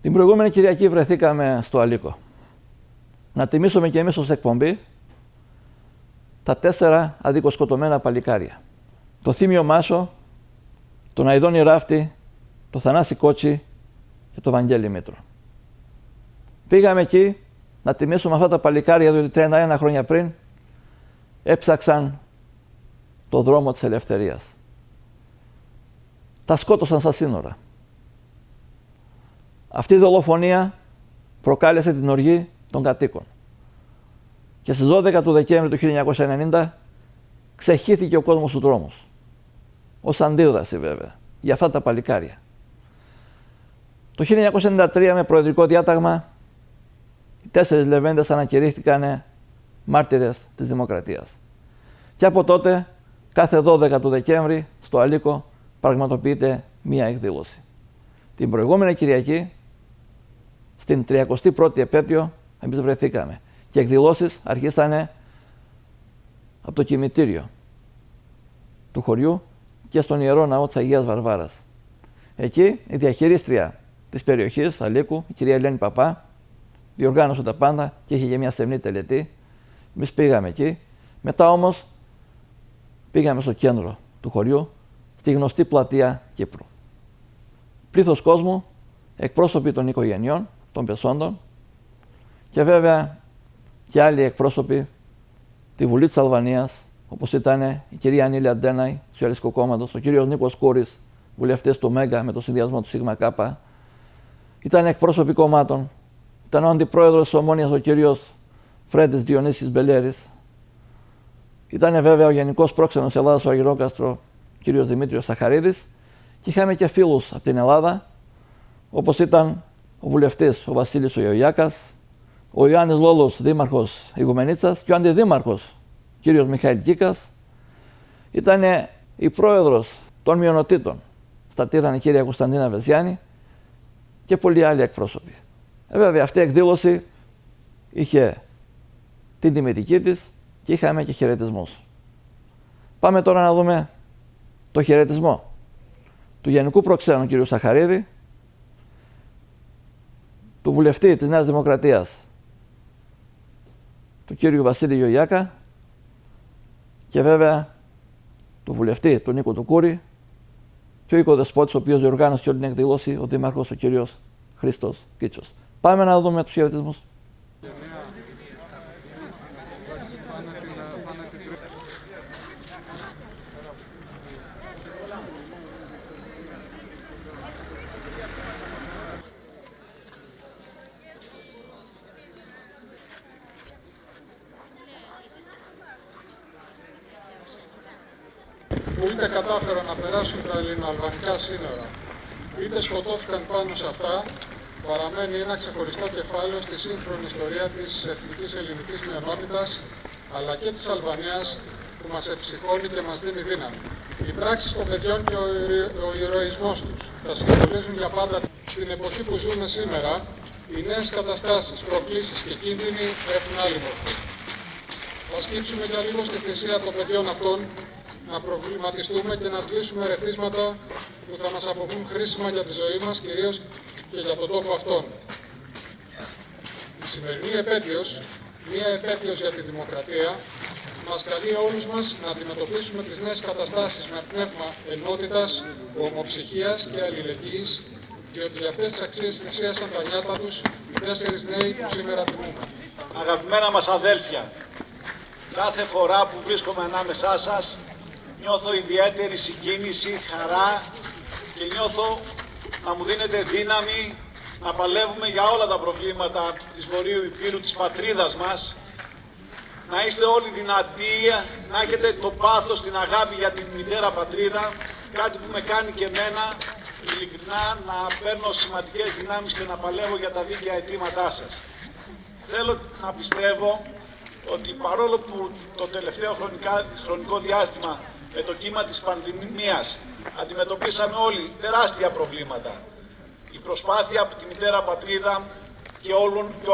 Την προηγούμενη Κυριακή βρεθήκαμε στο Αλίκο. Να τιμήσουμε και εμείς ως εκπομπή τα 4 αδικοσκοτωμένα παλικάρια. Το Θήμιο Μάσο, τον Αηδόνη Ράφτη, το Θανάση Κότσι και το Βαγγέλη Μήτρο. Πήγαμε εκεί να τιμήσουμε αυτά τα παλικάρια, διότι 31 χρόνια πριν έψαξαν το δρόμο της ελευθερίας. Τα σκότωσαν στα σύνορα. Αυτή η δολοφονία προκάλεσε την οργή των κατοίκων. Και στις 12 του Δεκέμβρη του 1990 ξεχύθηκε ο κόσμος στους δρόμους. Ως αντίδραση βέβαια για αυτά τα παλικάρια. Το 1993 με προεδρικό διάταγμα οι 4 λεβέντες ανακηρύχθηκαν μάρτυρες της δημοκρατίας. Και από τότε κάθε 12 του Δεκέμβρη στο Αλίκο πραγματοποιείται μία εκδήλωση. Την προηγούμενη Κυριακή, στην 31η επέτειο, εμείς βρεθήκαμε. Και εκδηλώσεις αρχίσανε από το κημητήριο του χωριού και στον Ιερό Ναό της Αγίας Βαρβάρας. Εκεί η διαχειρίστρια της περιοχής Αλίκου, η κυρία Ελένη Παπά, διοργάνωσε τα πάντα και είχε και μια σεμνή τελετή. Εμείς πήγαμε εκεί. Μετά όμως πήγαμε στο κέντρο του χωριού, στη γνωστή πλατεία Κύπρου. Πλήθος κόσμου, εκπρόσωποι των οικογενειών, των πεσόντων και βέβαια και άλλοι εκπρόσωποι τη Βουλή της Αλβανίας, όπως ήταν η κυρία Ανήλια Ντέναη, του Σοσιαλιστικού Κόμματος, ο κύριος Νίκος Κούρης, βουλευτής του ΜΕΓΑ με το συνδυασμό του ΣΥΓΜΑ. Ήταν εκπρόσωποι κομμάτων. Ήταν ο αντιπρόεδρος της Ομόνοιας, ο κύριος Φρέντης Διονύσης Μπελέρης. Ήταν βέβαια ο Γενικός Πρόξενος Ελλάδας στο Αργυρόκαστρο, ο κύριος Δημήτριος Σαχαρίδης. Και είχαμε και φίλους από την Ελλάδα, όπως ήταν ο βουλευτής ο Βασίλης ο Ιωιάκας, ο Ιωάννης Λόλος, δήμαρχος Ιγουμενίτσας, και ο αντιδήμαρχος, κύριος Μιχαήλ Κίκας. Ήταν η πρόεδρος των μειονοτήτων στα Τύρανα, η κυρία Κωνσταντίνα Βεζιάννη, και πολλοί άλλοι εκπρόσωποι. Βέβαια, αυτή η εκδήλωση είχε την τιμητική της και είχαμε και χαιρετισμούς. Πάμε τώρα να δούμε το χαιρετισμό του Γενικού Προξένου κ. Σαχαρίδη, του βουλευτή της Νέας Δημοκρατίας του κ. Βασίλη Ιωιάκα και βέβαια του βουλευτή του Νίκου του Κούρη και ο οικοδεσπότης ο οποίος διοργάνωσε όλη την εκδήλωση, ο δήμαρχος ο κ. Χρήστος Κίτσος. Πάμε να δούμε τους χαιρετισμούς. Που είτε κατάφεραν να περάσουν τα ελληνοαλβανικά σύνορα, είτε σκοτώθηκαν πάνω σε αυτά, παραμένει ένα ξεχωριστό κεφάλαιο στη σύγχρονη ιστορία της εθνικής ελληνικής μειονότητας, αλλά και της Αλβανίας, που μας εψυχώνει και μας δίνει δύναμη. Οι πράξεις των παιδιών και ο ηρωισμός τους θα συμβολίζουν για πάντα στην εποχή που ζούμε σήμερα. Οι νέες καταστάσεις, προκλήσεις και κίνδυνοι έχουν άλλη μορφή. Θα σκύψουμε για λίγο στη θυσία των παιδιών αυτών, να προβληματιστούμε και να κλείσουμε ρεθίσματα που θα μας αποβούν χρήσιμα για τη ζωή μας, κυρίως και για τον τόπο αυτόν. Η σημερινή επέτειος, μία επέτειος για τη δημοκρατία, μας καλεί όλους μας να αντιμετωπίσουμε τις νέες καταστάσεις με πνεύμα ενότητας, ομοψυχίας και αλληλεγγύης, διότι για αυτές τις αξίες θυσίασαν τα νιάτα τους οι 4 νέοι που σήμερα τιμούμε. Αγαπημένα μας αδέλφια, κάθε φορά που βρίσκομαι ανάμεσά σας, νιώθω ιδιαίτερη συγκίνηση, χαρά και νιώθω να μου δίνετε δύναμη να παλεύουμε για όλα τα προβλήματα της Βορείου Υπήρου, της πατρίδας μας. Να είστε όλοι δυνατοί, να έχετε το πάθος, την αγάπη για την μητέρα πατρίδα, κάτι που με κάνει και εμένα ειλικρινά να παίρνω σημαντικές δυνάμεις και να παλεύω για τα δίκαια αιτήματά σας. Θέλω να πιστεύω ότι παρόλο που το τελευταίο χρονικό διάστημα με το κύμα της πανδημίας αντιμετωπίσαμε όλοι τεράστια προβλήματα, η προσπάθεια από τη μητέρα πατρίδα και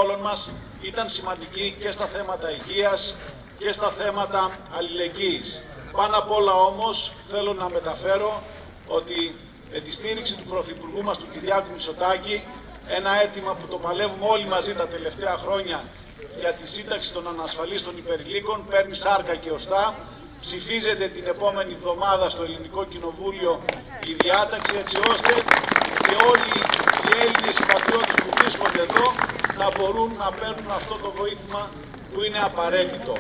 όλων μας ήταν σημαντική και στα θέματα υγείας και στα θέματα αλληλεγγύης. Πάνω απ' όλα όμως θέλω να μεταφέρω ότι με τη στήριξη του Πρωθυπουργού μας του Κυριάκου Μητσοτάκη ένα αίτημα που το παλεύουμε όλοι μαζί τα τελευταία χρόνια για τη σύνταξη των ανασφαλίστων υπερηλίκων, παίρνει σάρκα και οστά. Ψηφίζεται την επόμενη εβδομάδα στο Ελληνικό Κοινοβούλιο η διάταξη, έτσι ώστε και όλοι οι Έλληνες πατριώτες που βρίσκονται εδώ να μπορούν να παίρνουν αυτό το βοήθημα που είναι απαραίτητο.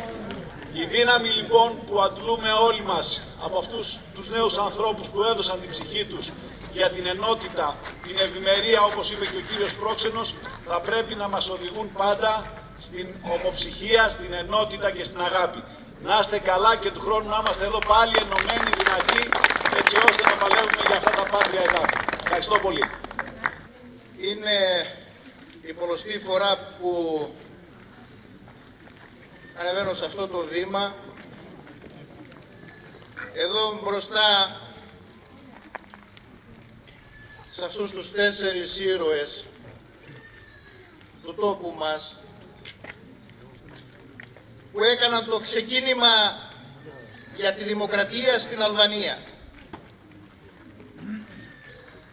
Η δύναμη λοιπόν που αντλούμε όλοι μας από αυτούς τους νέους ανθρώπους που έδωσαν την ψυχή τους για την ενότητα, την ευημερία, όπως είπε και ο κύριος Πρόξενος, θα πρέπει να μας οδηγούν πάντα στην ομοψυχία, στην ενότητα και στην αγάπη. Να είστε καλά και του χρόνου να είμαστε εδώ πάλι ενωμένοι, δυνατοί, έτσι ώστε να παλεύουμε για αυτά τα πάτρια εδάφη. Ευχαριστώ πολύ. Είναι η πολλωστή φορά που ανεβαίνω σε αυτό το βήμα. Εδώ μπροστά σε αυτούς τους 4 ήρωες του τόπου μας που έκαναν το ξεκίνημα για τη δημοκρατία στην Αλβανία.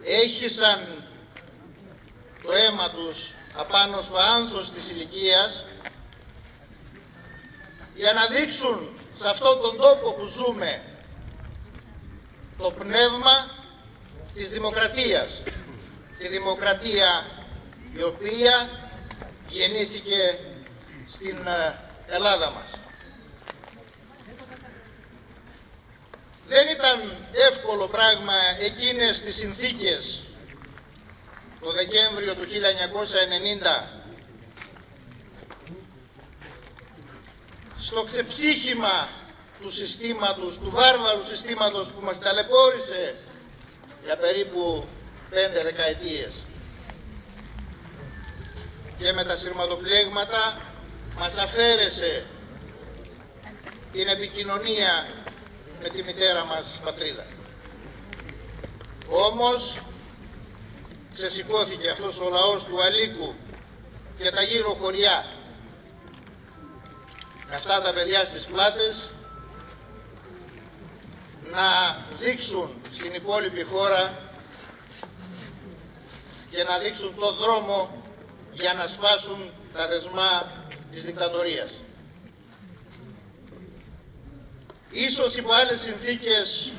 Έχισαν το αίμα τους απάνω στο άνθος της ηλικίας για να δείξουν σε αυτόν τον τόπο που ζούμε το πνεύμα της δημοκρατίας. Τη δημοκρατία η οποία γεννήθηκε στην Ελλάδα μας. Δεν ήταν εύκολο πράγμα εκείνες τις συνθήκες το Δεκέμβριο του 1990 στο ξεψύχημα του συστήματος, του βάρβαρου συστήματος που μας ταλαιπώρησε για περίπου 5 δεκαετίες. Και με τα σειρματοπλέγματα μας αφαίρεσε την επικοινωνία με τη μητέρα μας πατρίδα. Όμως ξεσηκώθηκε αυτός ο λαός του Αλίκου και τα γύρω χωριά με αυτά τα παιδιά στις πλάτες να δείξουν στην υπόλοιπη χώρα και να δείξουν τον δρόμο για να σπάσουν τα δεσμά της δικτατορίας. Ίσως υπό άλλες συνθήκες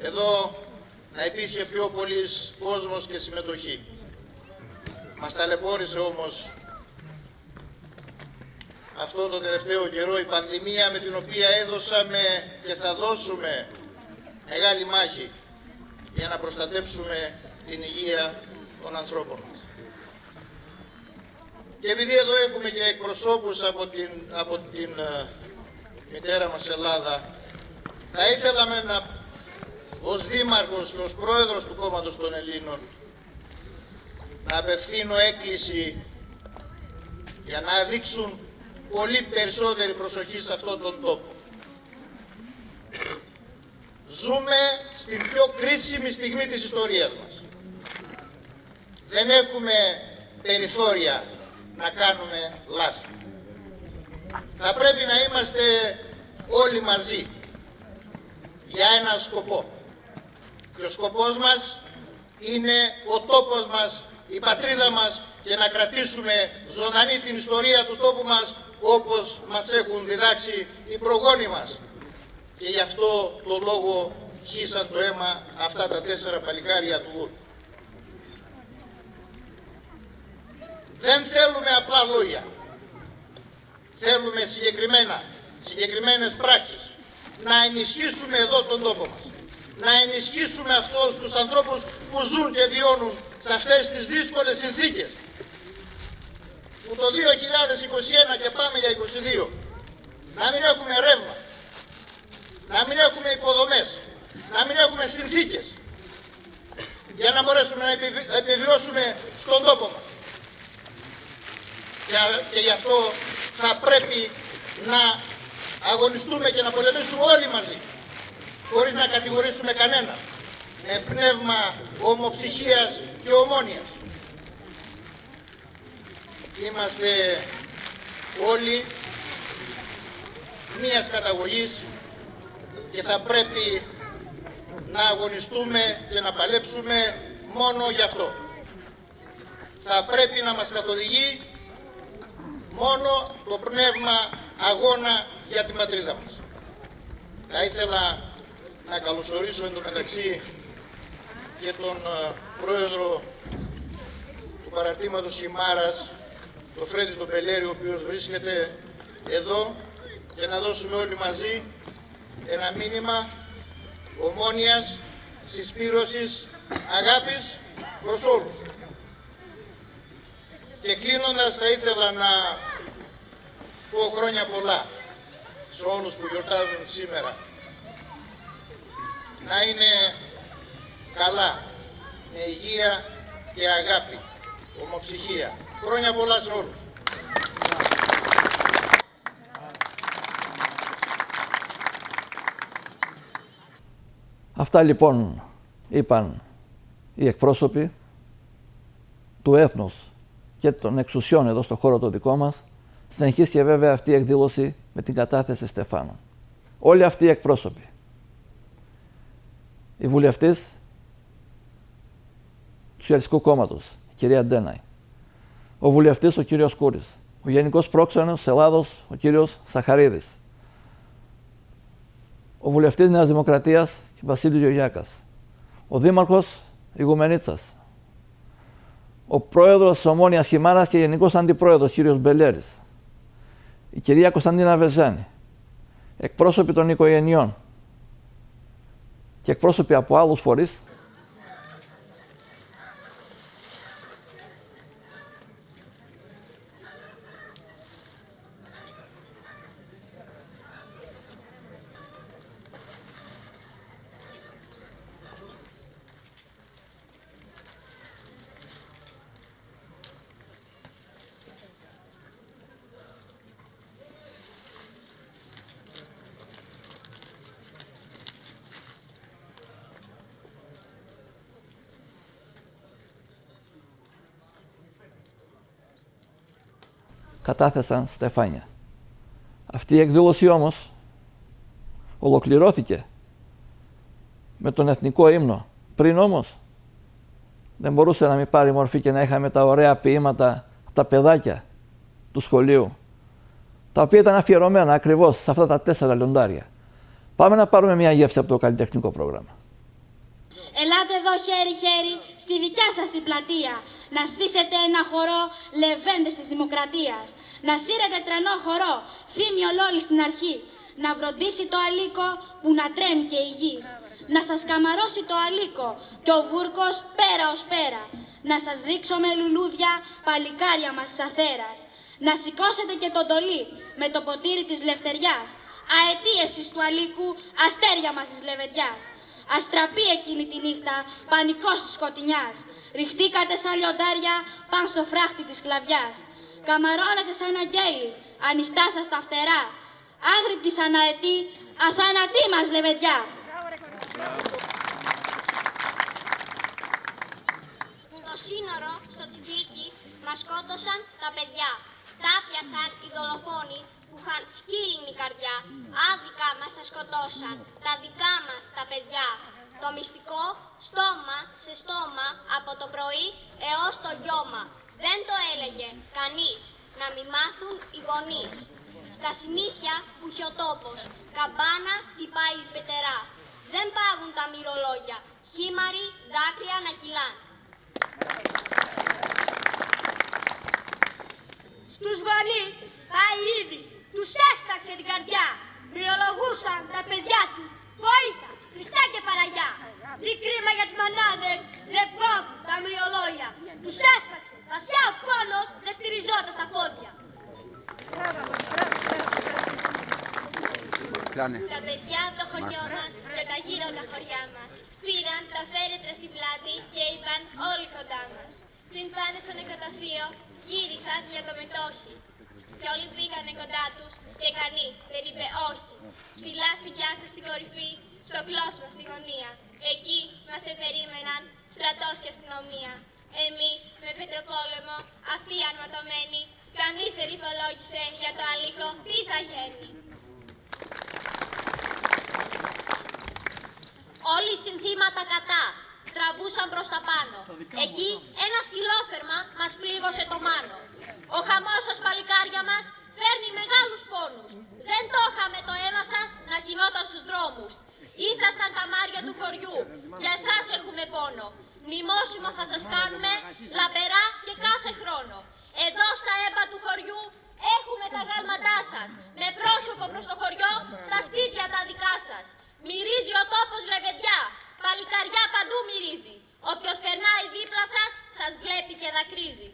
εδώ να υπήρχε πιο πολύς κόσμος και συμμετοχή. Μας ταλαιπώρησε όμως αυτό το τελευταίο καιρό η πανδημία, με την οποία έδωσαμε και θα δώσουμε μεγάλη μάχη για να προστατεύσουμε την υγεία των ανθρώπων μας. Και επειδή εδώ έχουμε και εκπροσώπους από την μητέρα μας Ελλάδα, θα ήθελαμε ως Δήμαρχος και ως Πρόεδρος του Κόμματος των Ελλήνων να απευθύνω έκκληση για να δείξουν πολύ περισσότερη προσοχή σε αυτόν τον τόπο. Ζούμε στην πιο κρίσιμη στιγμή της ιστορίας μας. Δεν έχουμε περιθώρια να κάνουμε λάθη. Θα πρέπει να είμαστε όλοι μαζί για ένα σκοπό. Και ο σκοπός μας είναι ο τόπος μας, η πατρίδα μας, και να κρατήσουμε ζωντανή την ιστορία του τόπου μας όπως μας έχουν διδάξει οι προγόνοι μας. Και γι' αυτό το λόγο χύσαν το αίμα αυτά τα 4 παλικάρια του Βούρου. Δεν θέλουμε απλά λόγια. Θέλουμε συγκεκριμένες πράξεις. Να ενισχύσουμε εδώ τον τόπο μας. Να ενισχύσουμε αυτούς τους ανθρώπους που ζουν και βιώνουν σε αυτές τις δύσκολες συνθήκες. Που το 2021 και πάμε για 2022 να μην έχουμε ρεύμα, να μην έχουμε υποδομές, να μην έχουμε συνθήκες για να μπορέσουμε να επιβιώσουμε στον τόπο μας. Και γι' αυτό θα πρέπει να αγωνιστούμε και να πολεμήσουμε όλοι μαζί, χωρίς να κατηγορήσουμε κανέναν, με πνεύμα ομοψυχίας και ομόνοιας. Είμαστε όλοι μίας καταγωγής και θα πρέπει να αγωνιστούμε και να παλέψουμε μόνο γι' αυτό. θα πρέπει να μας καθοδηγεί μόνο το πνεύμα αγώνα για τη πατρίδα μας. Θα ήθελα να καλωσορίσω εντωμεταξύ και τον πρόεδρο του παραρτήματος Χιμάρας, τον Φρέντι τον Πελέρη, ο οποίος βρίσκεται εδώ, και να δώσουμε όλοι μαζί ένα μήνυμα ομόνοιας, συσπήρωσης, αγάπης προς όλους. Και κλείνοντας, θα ήθελα να πω χρόνια πολλά σε όλους που γιορτάζουν σήμερα. Να είναι καλά, με υγεία και αγάπη, ομοψυχία. Χρόνια πολλά σε όλους. Αυτά λοιπόν είπαν οι εκπρόσωποι του έθνους και των εξουσιών εδώ στο χώρο το δικό μας. Συνεχίστηκε βέβαια αυτή η εκδήλωση με την κατάθεση Στεφάνου. Όλοι αυτοί οι εκπρόσωποι, η βουλευτής του Σοσιαλιστικού Κόμματος, η κυρία Ντέναη, ο βουλευτής ο κύριος Κούρης, ο Γενικός Πρόξενος Ελλάδος ο κύριος Σαχαρίδης, ο βουλευτής Νέας Δημοκρατίας Βασίλης Γεωργιάκας, ο δήμαρχος Ηγουμενίτσας, ο πρόεδρος της Ομόνοιας Χιμάρας και γενικός αντιπρόεδρος κύριος Μπελέρης, η κυρία Κωνσταντίνα Βεζάνη, εκπρόσωποι των οικογενειών και εκπρόσωποι από άλλους φορείς, κατάθεσαν στεφάνια. Αυτή η εκδήλωση όμως ολοκληρώθηκε με τον εθνικό ύμνο. Πριν όμως δεν μπορούσε να μην πάρει μορφή και να είχαμε τα ωραία ποίηματα από τα παιδάκια του σχολείου, τα οποία ήταν αφιερωμένα ακριβώς σε αυτά τα 4 λιοντάρια. Πάμε να πάρουμε μια γεύση από το καλλιτεχνικό πρόγραμμα. Ελάτε εδώ χέρι-χέρι στη δικιά σας την πλατεία, να στήσετε ένα χορό λεβέντες της δημοκρατίας, να σύρετε τρενό χορό, θύμιο λόλι στην αρχή, να βροντίσει το αλίκο που να τρέμει και η γης, να σας καμαρώσει το αλίκο και ο βούρκος πέρα ως πέρα, να σας ρίξω με λουλούδια παλικάρια μας της Αθέρας, να σηκώσετε και τον τολί με το ποτήρι της λευτεριάς, αετίεσης του αλίκου, αστέρια μας της λεβεδιάς. Αστραπή εκείνη τη νύχτα, πανικός της σκοτεινιάς. Ριχτήκατε σαν λιοντάρια πάνω στο φράχτη της σκλαβιάς. Καμαρώνατε σαν αγγέλη, ανοιχτά σας τα φτερά. Άγρυπνοι σαν αετή, αθανατή μας λεβεδιά. Στο σύνορο, στο Τσιφλίκι, μας σκότωσαν τα παιδιά. Τα πιασαν οι δολοφόνοι που είχαν σκύλινη καρδιά. Άδικα μας τα σκοτώσαν, τα δικά μας τα παιδιά. Το μυστικό στόμα σε στόμα από το πρωί έως το γιώμα. Δεν το έλεγε κανείς, να μη μάθουν οι γονείς. Στα συνήθεια που είχε ο τόπος, καμπάνα χτυπάει η πετερά. Δεν πάβουν τα μυρολόγια, χήμαροι δάκρυα να κυλάν. Στους γονείς πάει η είδηση, τους έσταξε την καρδιά. Μυρολογούσαν τα παιδιά τους, βοήθεια, Χριστέ και Παραγιά. Τι κρίμα για τις μανάδες, δεν κόβουν τα μυριολόγια. Τους έσφαξε, βαθιά ο πόνος δεν στηριζόταν στα πόδια. Τα παιδιά από το χωριό μας και τα γύρω τα χωριά μας πήραν τα φέρετρα στην πλάτη και είπαν όλοι κοντά μας. Πριν πάνε στο νεκροταφείο, γύρισαν για το μετόχι. Και όλοι πήγανε κοντά τους και κανείς δεν είπε όχι. Ψηλά στην πιάστα στην κορυφή, στο κλώσμα στη γωνία. Εκεί μας επερίμεναν στρατός και αστυνομία. Εμείς με πετροπόλεμο, αυτοί οι αρματωμένοι, κανείς δεν υπολόγισε για το αλίκο τι θα γίνει. Όλοι οι συνθήματα κατά τραβούσαν προς τα πάνω. Εκεί ένα σκυλόφερο κατάφερμα μας πλήγωσε το μάνο. Ο χαμός σας, παλικάρια μας, φέρνει μεγάλους πόνους. Δεν το είχαμε το αίμα σας να χυνόταν στους δρόμους. Ήσασταν τα μάρια του χωριού, για εσάς έχουμε πόνο. Μνημόσιμο θα σας κάνουμε, λαμπερά και κάθε χρόνο. Εδώ στα έμπα του χωριού έχουμε τα γάλματά σας. Με πρόσωπο προς το χωριό, στα σπίτια τα δικά σας. Μυρίζει ο τόπος λεβεντιά, παλικαριά παντού μυρίζει. Όποιος περνάει δίπλα σας, σας βλέπει και δακρύζει.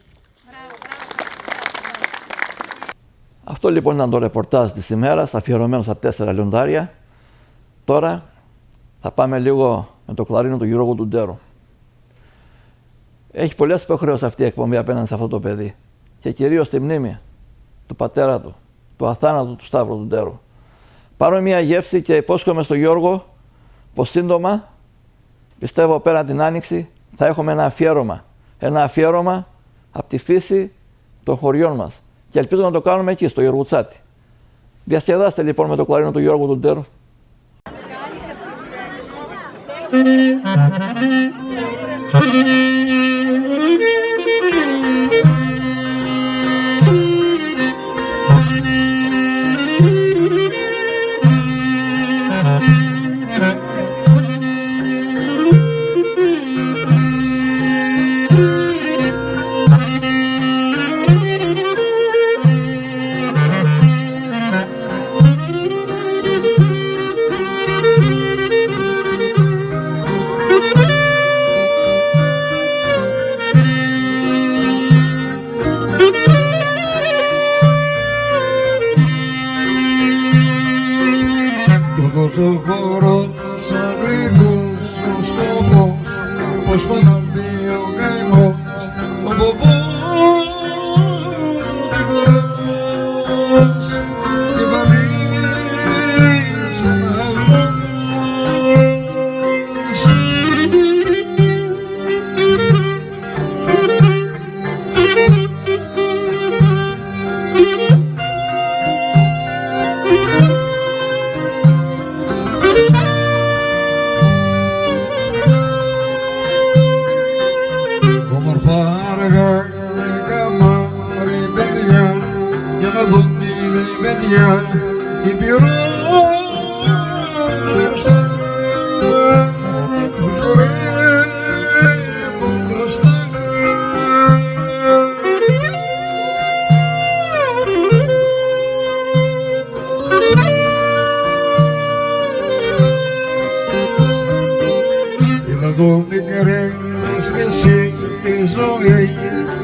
Αυτό λοιπόν ήταν το ρεπορτάζ της ημέρας, αφιερωμένο στα 4 λιοντάρια. Τώρα θα πάμε λίγο με το κλαρίνο του Γιώργου Τουντέρου. Έχει πολλές υποχρεώσεις αυτή η εκπομπή απέναντι σε αυτό το παιδί και κυρίως τη μνήμη του πατέρα του, του αθάνατου του Σταύρου Τουντέρου. Πάρω μια γεύση και υπόσχομαι στον Γιώργο πως σύντομα, πιστεύω πέραν την Άνοιξη, θα έχουμε ένα αφιέρωμα. Ένα αφιέρωμα από τη φύση των χωριών μας. Και ελπίζω να το κάνουμε εκεί, στο Γιωργουτσάτι. Διασκεδάστε λοιπόν με το κλαρίνο του Γιώργου Τουντέρου. Τόσο χώρο σαν ρίγος ο στόχος, πως παναλεί ο καημός, ο ποπός τυχερός, και βαρύς ο ναυλός.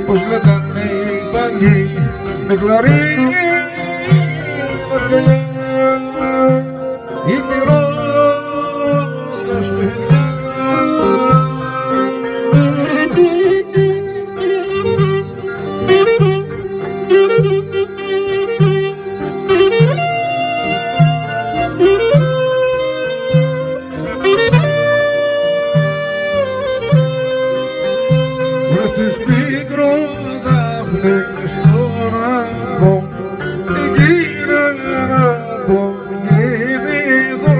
Πως λέγανε οι παλιοί με κλαρί η πυρός παιδιά. Μες στις πικροδάφνες στον άμμο γύρω από γυμνίδο.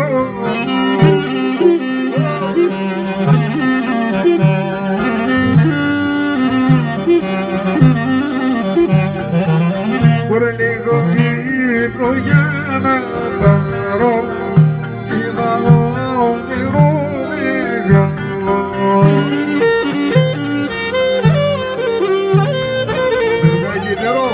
Μπορεί λίγο Κύπρο για να πάρω, είδα όνειρο μεγάλο.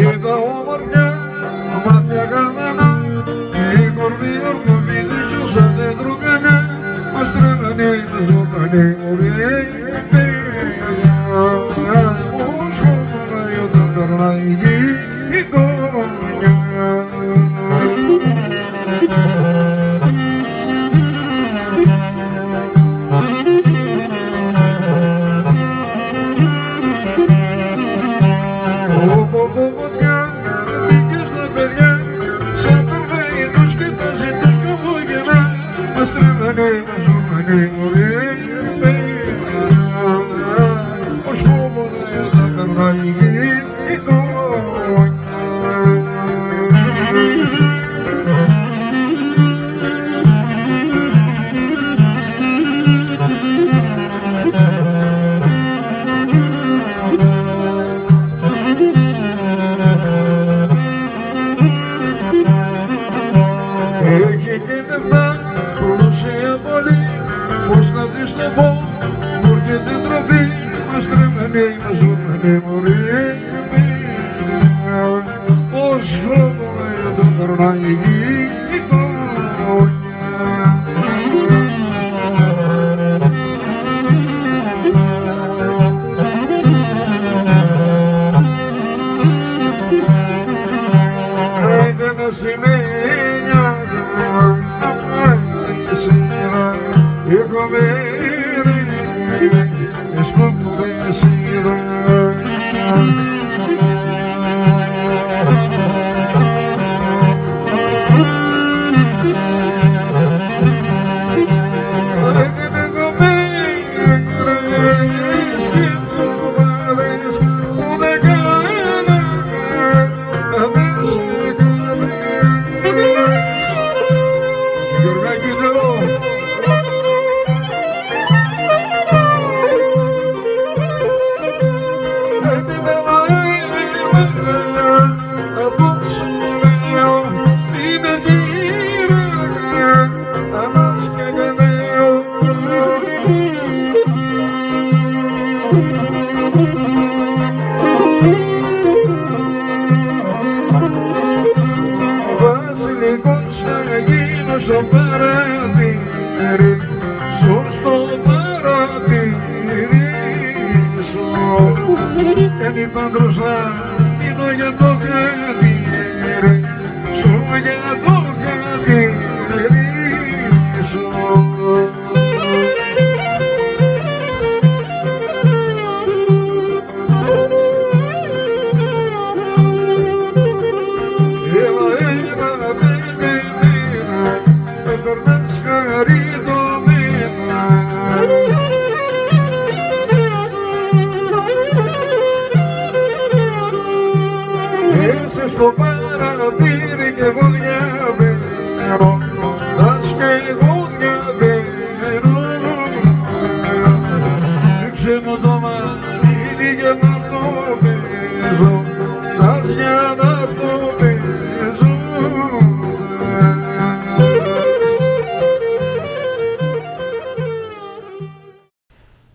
είδα ομορφιά, μάτια καμένα, η κορδί ορκωμένη ζούσα δεν τρουκανά, μας τρέμανε με ζωντανή μωρή παιδιά. Ως χωράει όταν περνάει η γειτονιά.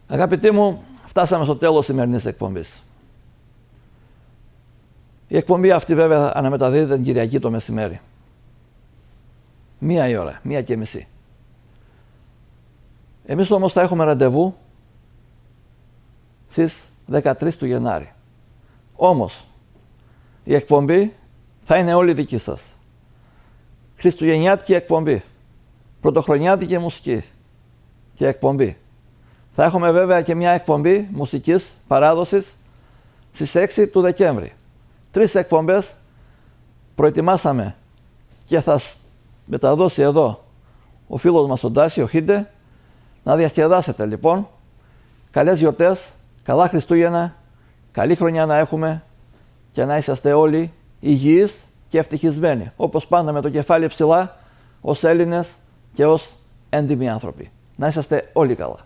Αγαπητοί μου, φτάσαμε στο τέλος σημερινής εκπομπής. Η εκπομπή αυτή βέβαια αναμεταδίδεται την Κυριακή το μεσημέρι. 1 η ώρα, 1:30. Εμείς όμως θα έχουμε ραντεβού στις 13 του Γενάρη. Όμως, η εκπομπή θα είναι όλη δική σας. Χριστουγεννιάτικη εκπομπή. Πρωτοχρονιάτικη μουσική και εκπομπή. Θα έχουμε βέβαια και μια εκπομπή μουσικής παράδοσης στις 6 του Δεκέμβρη. 3 εκπομπές προετοιμάσαμε και θα μεταδώσει εδώ ο φίλος μας ο Ντάση, ο Χίντε. Να διασκεδάσετε λοιπόν. Καλές γιορτές, καλά Χριστούγεννα, καλή χρονιά να έχουμε και να είσαστε όλοι υγιείς και ευτυχισμένοι. Όπως πάντα με το κεφάλι ψηλά, ως Έλληνες και ως έντιμοι άνθρωποι. Να είσαστε όλοι καλά.